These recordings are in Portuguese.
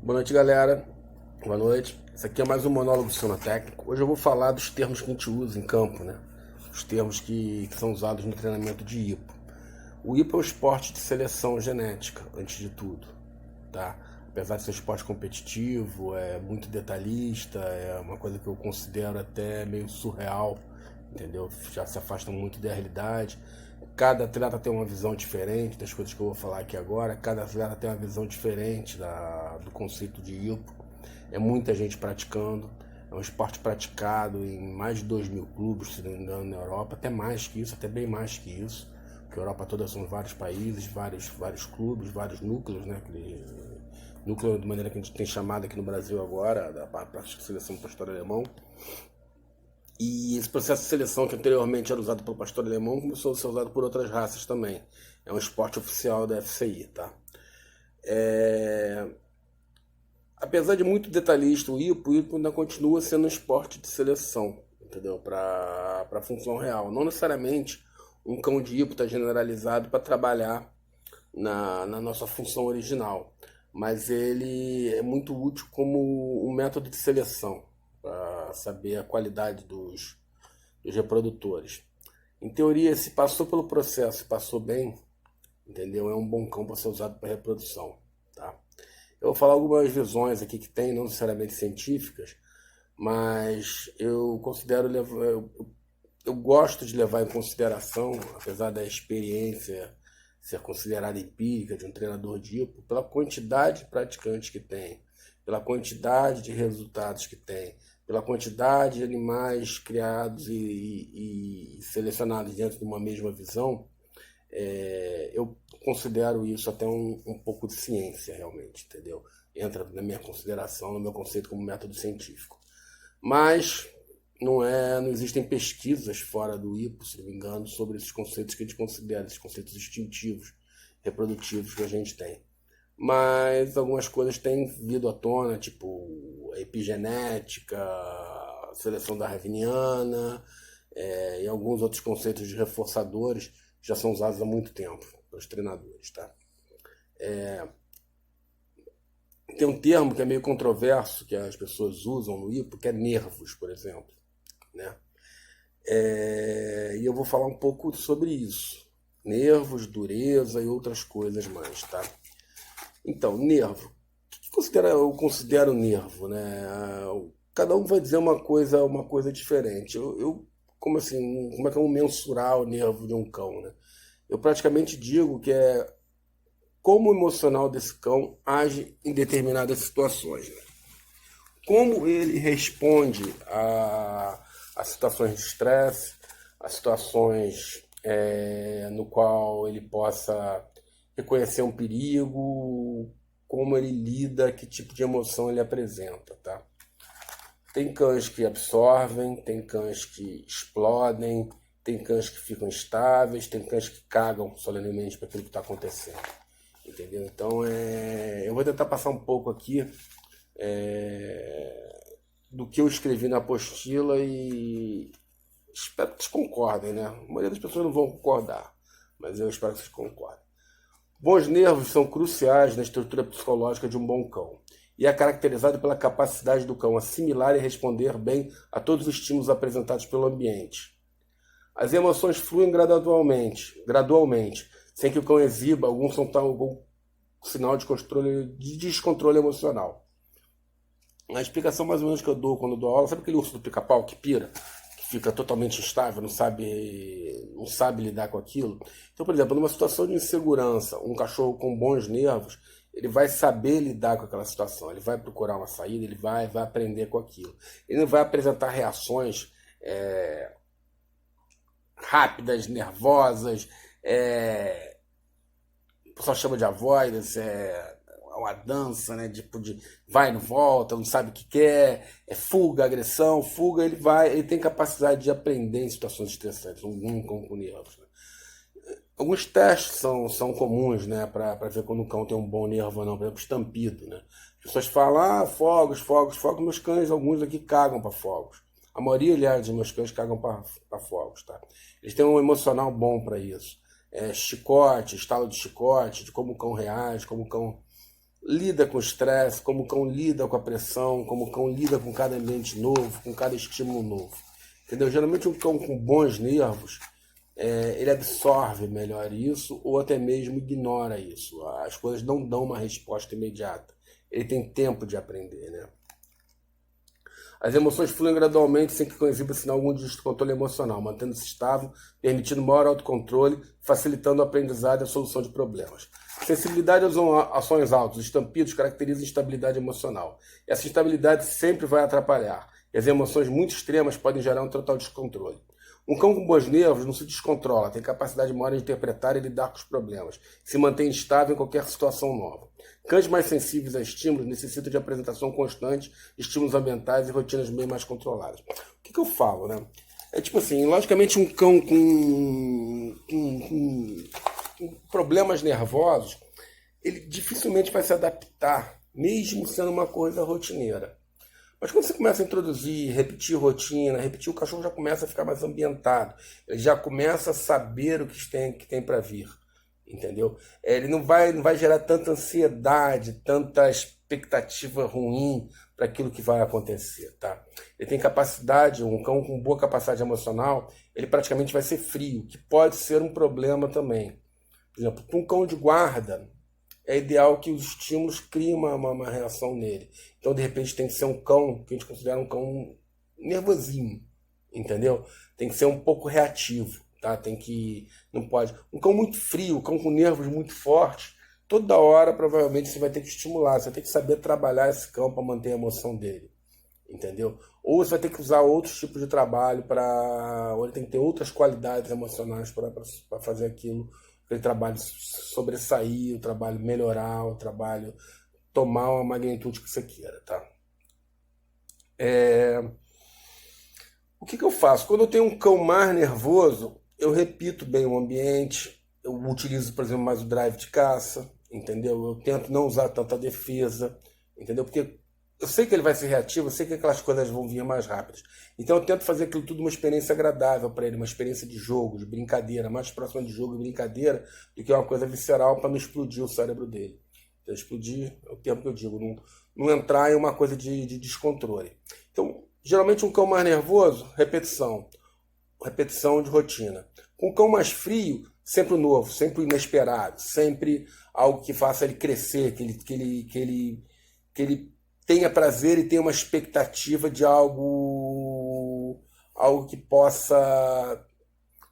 Boa noite, galera. Boa noite. Esse aqui é mais um monólogo sonotécnico. Hoje eu vou falar dos termos que a gente usa em campo, né? Os termos que são usados no treinamento de hipo. O hipo é um esporte de seleção genética, antes de tudo, tá? Apesar de ser um esporte competitivo, é muito detalhista, é uma coisa que eu considero até meio surreal, entendeu? Já se afasta muito da realidade. Cada atleta tem uma visão diferente das coisas que eu vou falar aqui agora. Cada atleta tem uma visão diferente do conceito de hipo. É muita gente praticando. É um esporte praticado em mais de 2.000 clubes, se não me engano, na Europa. Até mais que isso, até bem mais que isso. Porque a Europa toda são vários países, vários clubes, vários núcleos, né? Núcleo de maneira que a gente tem chamado aqui no Brasil agora, da seleção do pastor alemão. E esse processo de seleção que anteriormente era usado pelo pastor alemão começou a ser usado por outras raças também. É um esporte oficial da FCI, tá? Apesar de muito detalhista, o hipo ainda continua sendo um esporte de seleção, entendeu? Para a função real. Não necessariamente um cão de hipo está generalizado para trabalhar na nossa função original, mas ele é muito útil como um método de seleção para saber a qualidade dos reprodutores. Em teoria, se passou pelo processo e passou bem, entendeu? É um bom cão para ser usado para reprodução, tá? Eu vou falar algumas visões aqui que tem, não necessariamente científicas, mas eu gosto de levar em consideração, apesar da experiência ser considerada empírica de um treinador de hipo, pela quantidade de praticantes que tem, pela quantidade de resultados que tem, pela quantidade de animais criados e selecionados dentro de uma mesma visão. Eu considero isso até um pouco de ciência, realmente, entendeu? Entra na minha consideração, no meu conceito como método científico. Mas não existem pesquisas fora do hipo, se não me engano, sobre esses conceitos que a gente considera, esses conceitos instintivos, reprodutivos que a gente tem. Mas algumas coisas têm vindo à tona, tipo a epigenética, a seleção darwiniana, e alguns outros conceitos de reforçadores já são usados há muito tempo pelos treinadores, tá? Tem um termo que é meio controverso que as pessoas usam no hipo, que é nervos, por exemplo, né? E eu vou falar um pouco sobre isso. Nervos, dureza e outras coisas mais, tá? Então, nervo. O que eu considero nervo, né? Cada um vai dizer uma coisa diferente. Como assim, como é que eu vou mensurar o nervo de um cão, né? Eu praticamente digo que é como o emocional desse cão age em determinadas situações, né? Como ele responde a situações de estresse, a situações no qual ele possa reconhecer um perigo, como ele lida, que tipo de emoção ele apresenta, tá? Tem cães que absorvem, tem cães que explodem, tem cães que ficam estáveis, tem cães que cagam solenemente para aquilo que está acontecendo, entendeu? Então, eu vou tentar passar um pouco aqui do que eu escrevi na apostila e espero que vocês concordem, né? A maioria das pessoas não vão concordar, mas eu espero que vocês concordem. Bons nervos são cruciais na estrutura psicológica de um bom cão e é caracterizado pela capacidade do cão assimilar e responder bem a todos os estímulos apresentados pelo ambiente. As emoções fluem gradualmente, sem que o cão exiba algum sinal de descontrole emocional. A explicação mais ou menos que eu dou quando eu dou aula, sabe aquele urso do pica-pau que pira? Que fica totalmente instável, não sabe lidar com aquilo? Então, por exemplo, numa situação de insegurança, um cachorro com bons nervos, ele vai saber lidar com aquela situação, ele vai procurar uma saída, ele vai aprender com aquilo. Ele não vai apresentar reações rápidas, nervosas, o pessoal chama de avoidance, uma dança, né? Tipo de vai e não volta, não sabe o que quer, fuga, agressão, fuga, ele tem capacidade de aprender em situações estressantes, um cão com nervos, né? Alguns testes são comuns, né, para ver quando o cão tem um bom nervo ou não, por exemplo, estampido, né? As pessoas falam, fogos, meus cães, alguns aqui cagam para fogos. A maioria, aliás, dos meus cães cagam para fogos, tá? Eles têm um emocional bom para isso. Chicote, estalo de chicote, de como o cão reage, como o cão lida com o estresse, como o cão lida com a pressão, como o cão lida com cada ambiente novo, com cada estímulo novo. Entendeu? Geralmente um cão com bons nervos, ele absorve melhor isso ou até mesmo ignora isso. As coisas não dão uma resposta imediata. Ele tem tempo de aprender, né? As emoções fluem gradualmente sem que o cão exiba sinal algum de descontrole emocional, mantendo-se estável, permitindo maior autocontrole, facilitando o aprendizado e a solução de problemas. Sensibilidade aos sons altos, estampidos, caracteriza instabilidade emocional. E essa instabilidade sempre vai atrapalhar. E as emoções muito extremas podem gerar um total descontrole. Um cão com bons nervos não se descontrola, tem capacidade maior de interpretar e lidar com os problemas, se mantém estável em qualquer situação nova. Cães mais sensíveis a estímulos necessitam de apresentação constante, estímulos ambientais e rotinas bem mais controladas. O que eu falo, né? É tipo assim, logicamente um cão com problemas nervosos, ele dificilmente vai se adaptar, mesmo sendo uma coisa rotineira. Mas quando você começa a introduzir, repetir rotina, repetir, o cachorro já começa a ficar mais ambientado. Ele já começa a saber o que tem para vir. Entendeu? Ele não vai gerar tanta ansiedade, tanta expectativa ruim para aquilo que vai acontecer. Tá? Ele tem capacidade, um cão com boa capacidade emocional, ele praticamente vai ser frio, que pode ser um problema também. Por exemplo, para um cão de guarda, é ideal que os estímulos criem uma reação nele. Então, de repente, tem que ser um cão que a gente considera um cão nervosinho, entendeu? Tem que ser um pouco reativo, tá? Não pode. Um cão muito frio, um cão com nervos muito fortes, toda hora provavelmente você vai ter que estimular, você vai ter que saber trabalhar esse cão para manter a emoção dele, entendeu? Ou você vai ter que usar outros tipos de trabalho ou ele tem que ter outras qualidades emocionais para fazer aquilo. Aquele trabalho sobressair, o trabalho melhorar, o trabalho tomar uma magnitude que você queira, tá? O que eu faço? Quando eu tenho um cão mais nervoso, eu repito bem o ambiente, eu utilizo, por exemplo, mais o drive de caça, entendeu? Eu tento não usar tanta defesa, entendeu? Porque eu sei que ele vai ser reativo, eu sei que aquelas coisas vão vir mais rápidas. Então eu tento fazer aquilo tudo uma experiência agradável para ele, uma experiência de jogo, de brincadeira, mais próxima de jogo e brincadeira do que uma coisa visceral para não explodir o cérebro dele. Então, explodir é o termo que eu digo, não entrar em uma coisa de descontrole. Então, geralmente um cão mais nervoso, repetição de rotina. Com um cão mais frio, sempre novo, sempre inesperado, sempre algo que faça ele crescer, que ele tenha prazer e tenha uma expectativa de algo que possa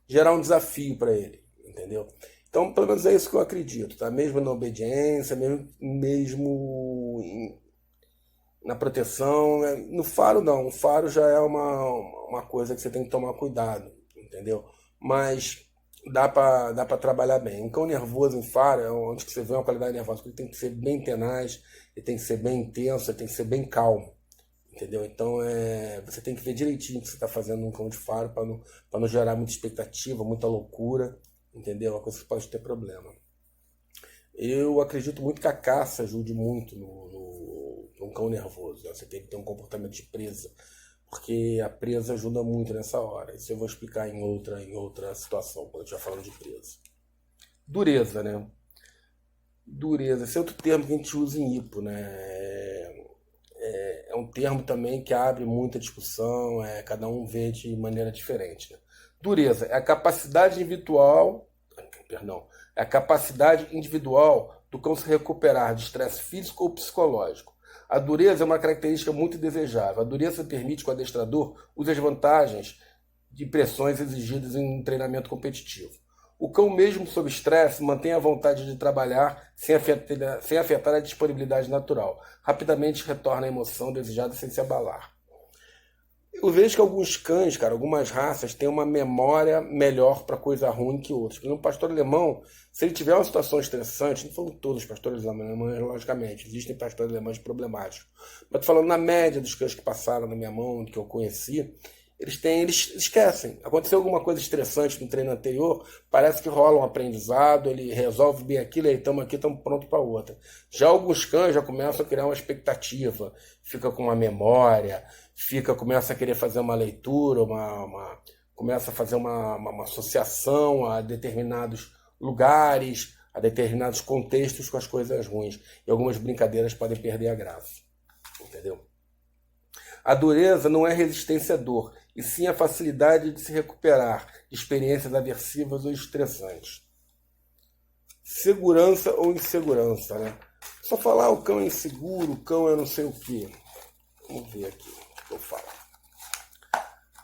gerar um desafio para ele, entendeu? Então, pelo menos é isso que eu acredito, tá? Mesmo na obediência, mesmo na proteção, né? No faro não, o faro já é uma coisa que você tem que tomar cuidado, entendeu? Mas dá para trabalhar bem. Um cão nervoso em faro é onde você vê uma qualidade nervosa, ele tem que ser bem tenaz, ele tem que ser bem intenso, ele tem que ser bem calmo, entendeu? Então você tem que ver direitinho o que você está fazendo num cão de faro para não gerar muita expectativa, muita loucura, entendeu? Uma coisa que pode ter problema. Eu acredito muito que a caça ajude muito num cão nervoso, né? Você tem que ter um comportamento de presa, porque a presa ajuda muito nessa hora. Isso eu vou explicar em outra situação, quando eu estiver falando de presa. Dureza, né? Dureza, esse é outro termo que a gente usa em hipo, né? É um termo também que abre muita discussão, cada um vê de maneira diferente, né? Dureza é a capacidade individual, é a capacidade individual do cão se recuperar de estresse físico ou psicológico. A dureza é uma característica muito desejável. A dureza permite que o adestrador use as vantagens de pressões exigidas em um treinamento competitivo. O cão, mesmo sob estresse, mantém a vontade de trabalhar sem afetar a disponibilidade natural. Rapidamente retorna a emoção desejada sem se abalar. Eu vejo que alguns cães, cara, algumas raças, têm uma memória melhor para coisa ruim que outros. Por exemplo, um pastor alemão, se ele tiver uma situação estressante, não falando todos os pastores alemães, logicamente, existem pastores alemães problemáticos, mas tô falando na média dos cães que passaram na minha mão, que eu conheci, eles esquecem. Aconteceu alguma coisa estressante no treino anterior, parece que rola um aprendizado, ele resolve bem aquilo, aí estamos aqui, estamos prontos para outra. Já alguns cães já começam a criar uma expectativa, fica com uma memória, começa a querer fazer uma leitura, começa a fazer uma associação a determinados lugares, a determinados contextos com as coisas ruins. E algumas brincadeiras podem perder a graça. Entendeu? A dureza não é resistência à dor, e sim a facilidade de se recuperar de experiências aversivas ou estressantes. Segurança ou insegurança, né? Só falar o cão é inseguro, o cão é não sei o quê. Vamos ver aqui o que eu falo.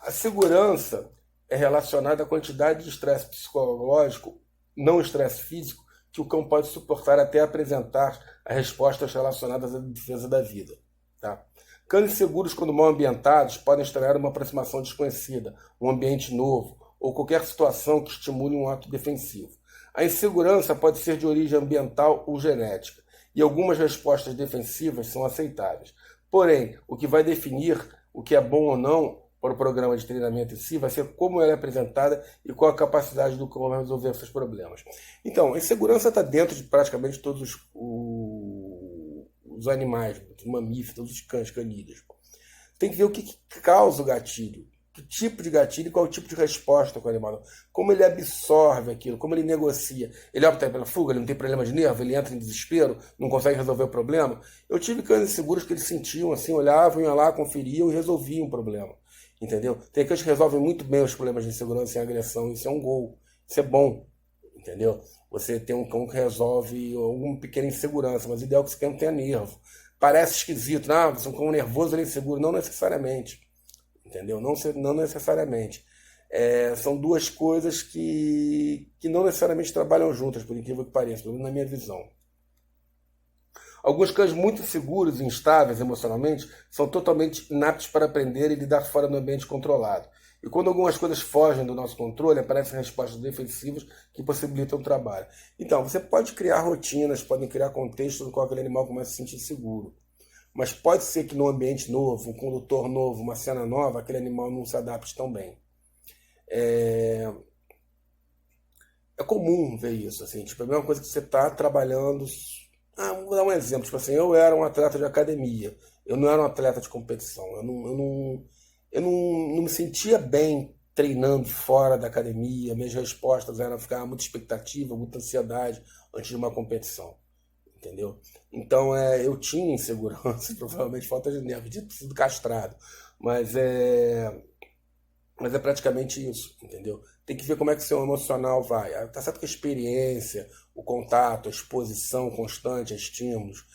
A segurança é relacionada à quantidade de estresse psicológico, não estresse físico, que o cão pode suportar até apresentar as respostas relacionadas à defesa da vida. Tá? Cães inseguros, quando mal ambientados, podem estranhar uma aproximação desconhecida, um ambiente novo, ou qualquer situação que estimule um ato defensivo. A insegurança pode ser de origem ambiental ou genética, e algumas respostas defensivas são aceitáveis. Porém, o que vai definir o que é bom ou não para o programa de treinamento em si vai ser como ela é apresentada e qual a capacidade do cão resolver esses problemas. Então, a insegurança está dentro de praticamente todos os animais, os mamíferos, todos os cães, canídeos. Tem que ver o que causa o gatilho, que tipo de gatilho e qual o tipo de resposta com o animal. Como ele absorve aquilo, como ele negocia. Ele opta pela fuga, ele não tem problema de nervo, ele entra em desespero, não consegue resolver o problema. Eu tive cães inseguros que eles sentiam assim, olhavam, iam lá, conferiam e resolviam o problema. Entendeu? Tem cães que resolvem muito bem os problemas de insegurança e agressão, isso é um gol, isso é bom. Entendeu? Você tem um cão que resolve alguma pequena insegurança, mas o ideal é que esse cão não tenha nervo. Parece esquisito, você é um cão nervoso, ele é inseguro. Não necessariamente. Entendeu? Não necessariamente. São duas coisas que não necessariamente trabalham juntas, por incrível que pareça, pelo menos na minha visão. Alguns cães muito inseguros e instáveis emocionalmente são totalmente inaptos para aprender e lidar fora do ambiente controlado. E quando algumas coisas fogem do nosso controle, aparecem respostas defensivas que possibilitam o trabalho. Então, você pode criar rotinas, podem criar contextos no qual aquele animal começa a se sentir seguro. Mas pode ser que num ambiente novo, um condutor novo, uma cena nova, aquele animal não se adapte tão bem. É comum ver isso, assim, tipo, a mesma coisa que você está trabalhando. Vou dar um exemplo, tipo assim, eu era um atleta de academia, eu não era um atleta de competição, eu não me sentia bem treinando fora da academia, minhas respostas eram ficar muita expectativa, muita ansiedade antes de uma competição. Entendeu? Então eu tinha insegurança, provavelmente falta de nervo, de ter sido castrado, mas é praticamente isso, entendeu? Tem que ver como é que o seu emocional vai. Tá certo que a experiência, o contato, a exposição constante a estímulos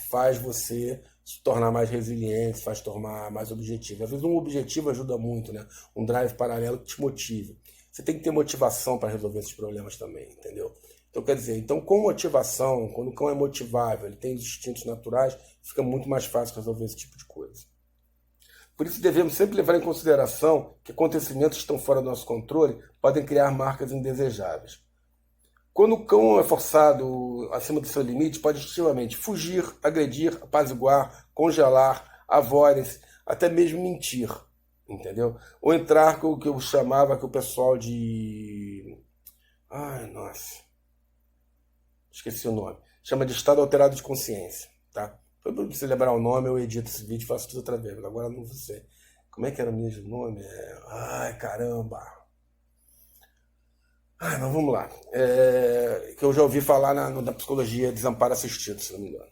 faz você se tornar mais resiliente, faz tornar mais objetivo. Às vezes um objetivo ajuda muito, né? Um drive paralelo que te motive. Você tem que ter motivação para resolver esses problemas também, entendeu? Então, quer dizer, com motivação, quando o cão é motivável, ele tem os instintos naturais, fica muito mais fácil resolver esse tipo de coisa. Por isso, devemos sempre levar em consideração que acontecimentos que estão fora do nosso controle podem criar marcas indesejáveis. Quando o cão é forçado acima do seu limite, pode instintivamente fugir, agredir, apaziguar, congelar, avoidance, até mesmo mentir, entendeu? Ou entrar com o que eu chamava, que o pessoal de... esqueci o nome. Chama de estado alterado de consciência, tá? Foi para você lembrar o nome, eu edito esse vídeo e faço tudo outra vez. Agora não sei. Como é que era o mesmo nome? Caramba. Mas vamos lá. Que eu já ouvi falar na psicologia desamparo assistido, se não me engano.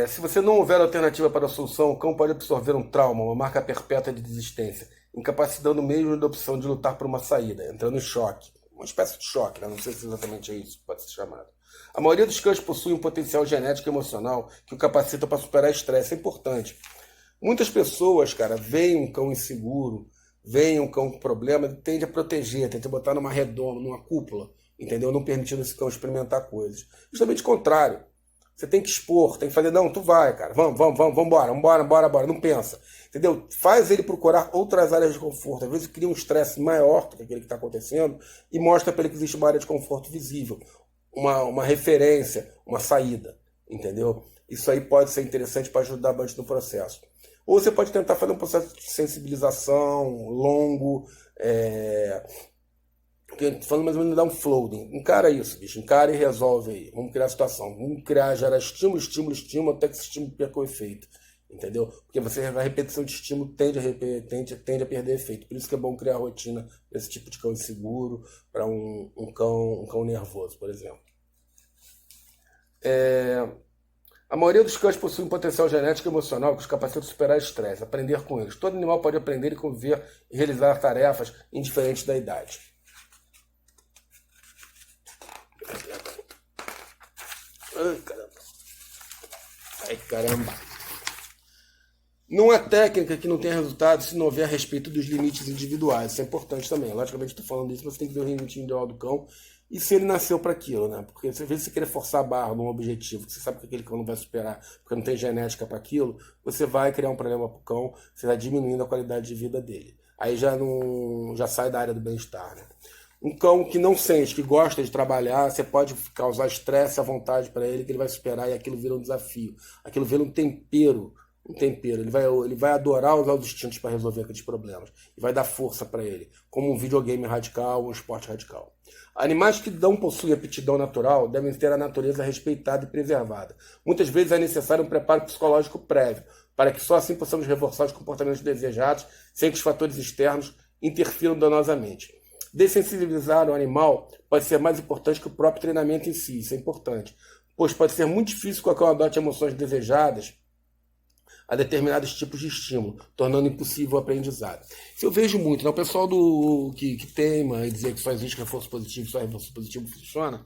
Se você não houver alternativa para a solução, o cão pode absorver um trauma, uma marca perpétua de desistência, incapacitando mesmo da opção de lutar por uma saída, entrando em choque. Uma espécie de choque, né? Não sei se exatamente é isso que pode ser chamado. A maioria dos cães possui um potencial genético e emocional que o capacita para superar estresse. É importante. Muitas pessoas, cara, veem um cão inseguro, veem um cão com problema, tende a proteger, tende a botar numa redoma, numa cúpula, entendeu? Não permitindo esse cão experimentar coisas. Justamente o contrário. Você tem que expor, tem que fazer, não, tu vai, cara, vamos embora, não pensa. Entendeu? Faz ele procurar outras áreas de conforto. Às vezes cria um estresse maior do que aquele que está acontecendo e mostra para ele que existe uma área de conforto visível, uma referência, uma saída, entendeu? Isso aí pode ser interessante para ajudar bastante no processo. Ou você pode tentar fazer um processo de sensibilização longo, falando mais ou menos, dar um floating. Encara isso, bicho. Encara e resolve aí. Vamos criar a situação. Vamos gerar estímulo, até que esse estímulo perca o efeito. Entendeu? Porque a repetição de estímulo tende a perder efeito. Por isso que é bom criar rotina para esse tipo de cão inseguro, para um cão nervoso, por exemplo. A maioria dos cães possui um potencial genético e emocional que os capacita a superar estresse, aprender com eles. Todo animal pode aprender e conviver e realizar tarefas indiferentes da idade. Ai, caramba. Ai, caramba. Não há técnica que não tenha resultado se não houver a respeito dos limites individuais. Isso é importante também. Logicamente, estou falando isso, mas você tem que ver o limite individual do cão e se ele nasceu para aquilo, né? Porque às vezes você querer forçar a barra num objetivo que você sabe que aquele cão não vai superar porque não tem genética para aquilo, você vai criar um problema para o cão, você vai diminuindo a qualidade de vida dele. Aí já sai da área do bem-estar, né? Um cão que não sente, que gosta de trabalhar, você pode causar estresse à vontade para ele, que ele vai superar e aquilo vira um desafio. Aquilo vira um tempero. Ele vai adorar usar os instintos para resolver aqueles problemas e vai dar força para ele, como um videogame radical, um esporte radical. Animais que não possuem aptidão natural devem ter a natureza respeitada e preservada. Muitas vezes é necessário um preparo psicológico prévio, para que só assim possamos reforçar os comportamentos desejados sem que os fatores externos interfiram danosamente. Dessensibilizar o animal pode ser mais importante que o próprio treinamento em si, isso é importante, pois pode ser muito difícil que o cão adote emoções desejadas a determinados tipos de estímulo, tornando impossível o aprendizado. Isso eu vejo muito, né? O pessoal que teima e dizer que só existe reforço positivo, só reforço positivo funciona.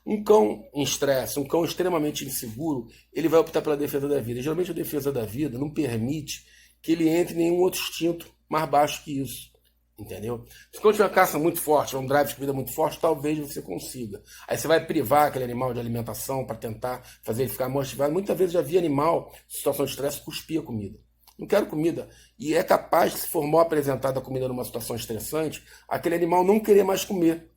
Um cão em estresse, um cão extremamente inseguro, ele vai optar pela defesa da vida. E, geralmente a defesa da vida não permite que ele entre em nenhum outro instinto mais baixo que isso. Entendeu? Se quando tiver uma caça muito forte, um drive de comida muito forte, talvez você consiga. Aí você vai privar aquele animal de alimentação para tentar fazer ele ficar motivado. Muitas vezes já vi animal, em situação de estresse, cuspir a comida. Não quero comida. E é capaz, se for mal apresentada a comida numa situação estressante, aquele animal não querer mais comer.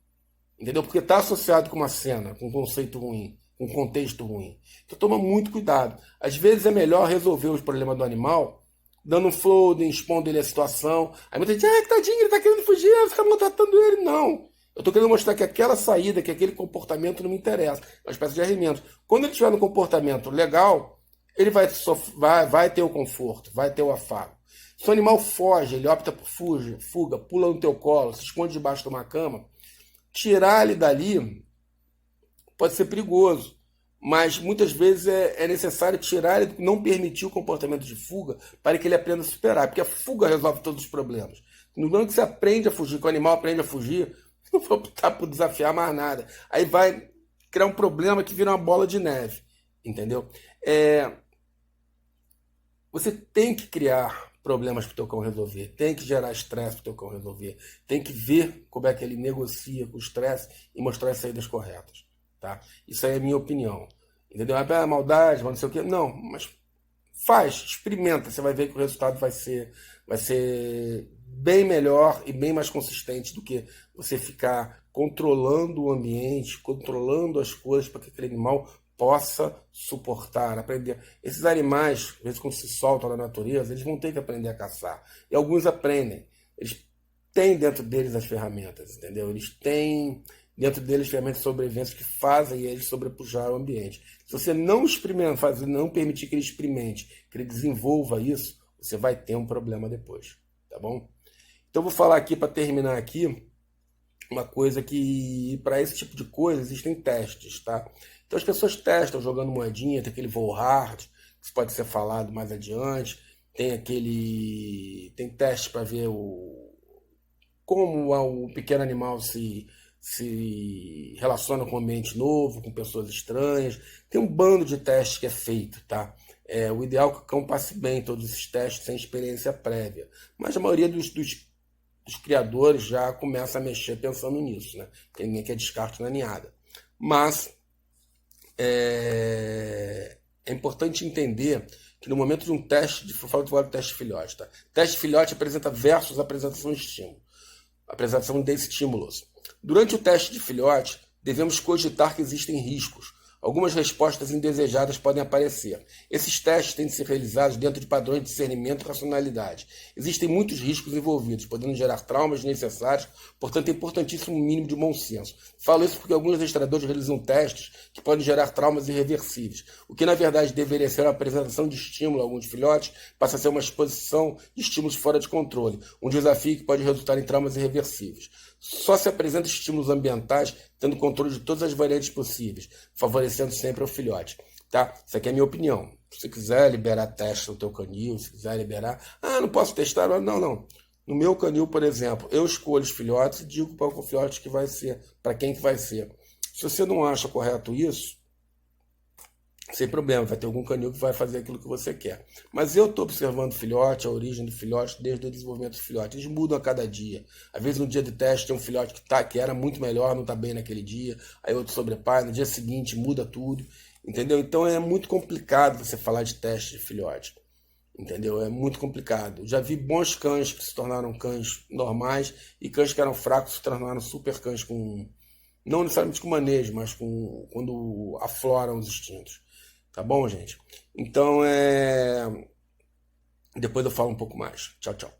Entendeu? Porque está associado com uma cena, com um conceito ruim, com um contexto ruim. Então toma muito cuidado. Às vezes é melhor resolver os problemas do animal dando um flooding, expondo ele à situação. Aí muita gente diz, tadinho, ele tá querendo fugir, fica maltratando ele. Não. Eu tô querendo mostrar que aquela saída, que aquele comportamento não me interessa. É uma espécie de arremento. Quando ele tiver no comportamento legal, ele vai ter o conforto, vai ter o afago. Se o animal foge, ele opta por fuga, pula no teu colo, se esconde debaixo de uma cama, tirar ele dali pode ser perigoso. Mas muitas vezes é necessário tirar ele, não permitir o comportamento de fuga para que ele aprenda a superar, porque a fuga resolve todos os problemas. No momento que você aprende a fugir, que o animal aprende a fugir, não vai optar por desafiar mais nada. Aí vai criar um problema que vira uma bola de neve, entendeu? Você tem que criar problemas para o teu cão resolver, tem que gerar estresse para o teu cão resolver, tem que ver como é que ele negocia com o estresse e mostrar as saídas corretas. Tá? Isso aí é a minha opinião. Entendeu? Maldade, não sei o quê. Não, mas faz, experimenta. Você vai ver que o resultado vai ser bem melhor e bem mais consistente do que você ficar controlando o ambiente, controlando as coisas para que aquele animal possa suportar, aprender. Esses animais, às vezes, quando se soltam na natureza, eles vão ter que aprender a caçar. E alguns aprendem. Eles têm dentro deles as ferramentas, entendeu? Eles têm dentro deles ferramentas de sobrevivência que fazem eles sobrepujar o ambiente. Se você não experimentar, não permitir que ele experimente, que ele desenvolva isso, você vai ter um problema depois, tá bom? Então eu vou falar aqui, para terminar aqui, uma coisa que, para esse tipo de coisa, existem testes, tá? Então as pessoas testam jogando moedinha, tem aquele voo hard, que isso pode ser falado mais adiante, tem teste para ver como o pequeno animal se relaciona com um ambiente novo, com pessoas estranhas. Tem um bando de testes que é feito, tá? O ideal é que o cão passe bem em todos esses testes sem experiência prévia. Mas a maioria dos criadores já começa a mexer pensando nisso, né? Tem ninguém que é descarte na ninhada. Mas é importante entender que no momento de um teste, eu falo do teste filhote, tá? Teste filhote apresenta versus apresentação de estímulo. Apresentação de estímulos. Durante o teste de filhote, devemos cogitar que existem riscos. algumas respostas indesejadas podem aparecer. Esses testes têm de ser realizados dentro de padrões de discernimento e racionalidade. Existem muitos riscos envolvidos, podendo gerar traumas desnecessários, portanto é importantíssimo um mínimo de bom senso. Falo isso porque alguns registradores realizam testes que podem gerar traumas irreversíveis. O que na verdade deveria ser uma apresentação de estímulo a alguns filhotes passa a ser uma exposição de estímulos fora de controle, um desafio que pode resultar em traumas irreversíveis. Só se apresenta estímulos ambientais tendo controle de todas as variantes possíveis, favorecendo sempre o filhote. Tá? Isso aqui é a minha opinião. Se você quiser liberar teste no teu canil, se quiser liberar... não posso testar? Não. No meu canil, por exemplo, eu escolho os filhotes e digo para o filhote que vai ser, para quem que vai ser. Se você não acha correto isso, sem problema, vai ter algum canil que vai fazer aquilo que você quer. Mas eu estou observando o filhote, a origem do filhote, desde o desenvolvimento do filhote. Eles mudam a cada dia. Às vezes no dia de teste tem um filhote que era muito melhor, não está bem naquele dia, aí outro sobrepai, no dia seguinte muda tudo, entendeu? Então é muito complicado você falar de teste de filhote, entendeu? É muito complicado. Já vi bons cães que se tornaram cães normais e cães que eram fracos se tornaram super cães com, não necessariamente com manejo, mas quando afloram os instintos. Tá bom, gente? Então, depois eu falo um pouco mais. Tchau, tchau.